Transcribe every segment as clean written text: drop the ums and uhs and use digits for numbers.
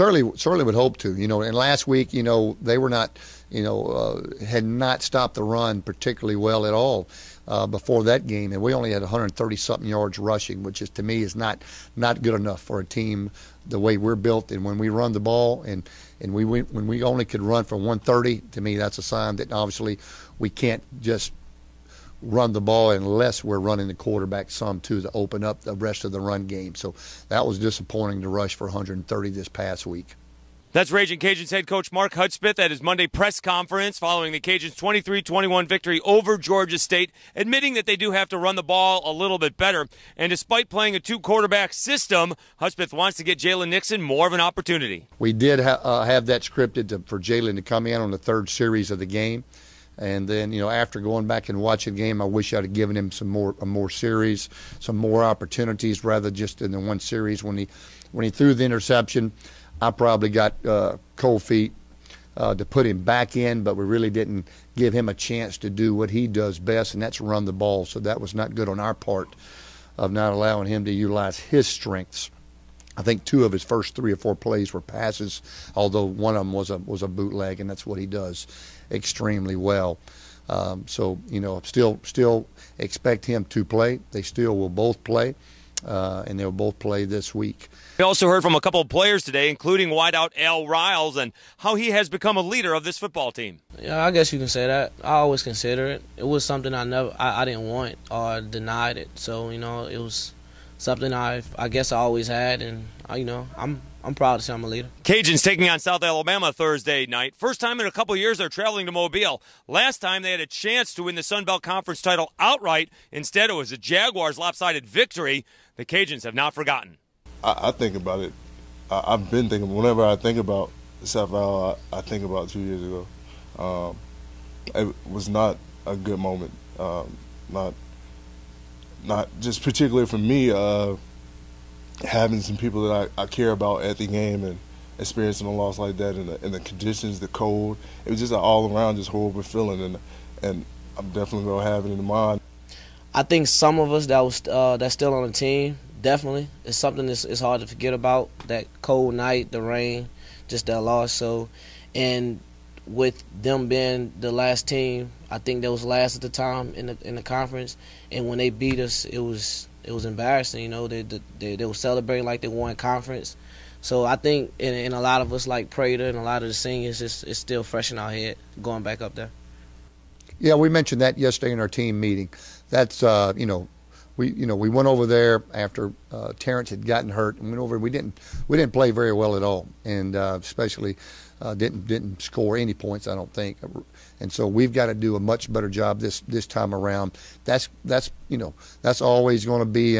certainly would hope to. And last week, they were not, had not stopped the run particularly well at all before that game, and we only had 130-something yards rushing, which is, to me, is not good enough for a team the way we're built. And when we run the ball and when we only could run for 130, to me, that's a sign that obviously we can't just run the ball unless we're running the quarterback some too to open up the rest of the run game. So that was disappointing to rush for 130 this past week. That's Raging Cajuns head coach Mark Hudspeth at his Monday press conference following the Cajuns' 23-21 victory over Georgia State, admitting that they do have to run the ball a little bit better. And despite playing a two-quarterback system, Hudspeth wants to get Jalen Nixon more of an opportunity. We did have that scripted for Jalen to come in on the third series of the game. And then, after going back and watching the game, I wish I'd have given him some more series, some more opportunities rather just in the one series. When he threw the interception, I probably got cold feet to put him back in, but we really didn't give him a chance to do what he does best, and that's run the ball. So that was not good on our part of not allowing him to utilize his strengths. I think 2 of his first 3 or 4 plays were passes, although one of them was a bootleg, and that's what he does extremely well. So still expect him to play. They still will both play, and they'll both play this week. We also heard from a couple of players today, including wideout Al Riles, and how he has become a leader of this football team. Yeah, I guess you can say that. I always consider it. It was something I didn't want or denied it. So it was something I guess I always had, and I'm proud to say I'm a leader. Cajuns taking on South Alabama Thursday night. First time in a couple years they're traveling to Mobile. Last time they had a chance to win the Sun Belt Conference title outright. Instead, it was the Jaguars' lopsided victory. The Cajuns have not forgotten. I think about it. I've been thinking, whenever I think about South Alabama, I think about 2 years ago. It was not a good moment. Not just particularly for me, having some people that I care about at the game and experiencing a loss like that, and the conditions, the cold, it was just an all-around just horrible feeling, and I'm definitely going to have it in mind. I think some of us that's still on the team, definitely, it's something it's hard to forget about, that cold night, the rain, just that loss. So, and with them being the last team, I think that was last at the time in the conference, and when they beat us, it was embarrassing. They were celebrating like they won conference. So I think, and a lot of us like Prater and a lot of the seniors, it's still fresh in our head going back up there. Yeah, we mentioned that yesterday in our team meeting. That's we went over there after Terrence had gotten hurt, and went over. We didn't play very well at all, and especially didn't score any points, I don't think. And so we've got to do a much better job this time around. That's always going to be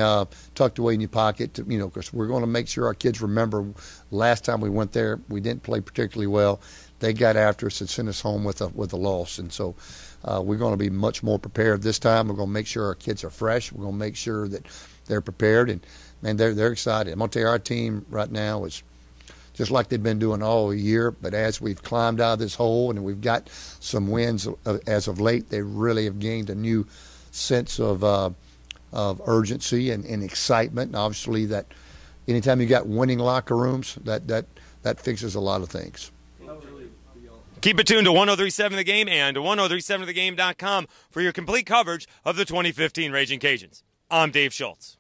tucked away in your pocket, because we're going to make sure our kids remember last time we went there, we didn't play particularly well. They got after us and sent us home with a loss, and so we're going to be much more prepared this time. We're going to make sure our kids are fresh. We're going to make sure that they're prepared, and man, they're excited. I'm going to tell you, our team right now is just like they've been doing all year, but as we've climbed out of this hole and we've got some wins as of late, they really have gained a new sense of urgency and excitement. And obviously, that anytime you got winning locker rooms, that fixes a lot of things. Keep it tuned to 103.7 The Game and 103.7thegame.com for your complete coverage of the 2015 Raging Cajuns. I'm Dave Schultz.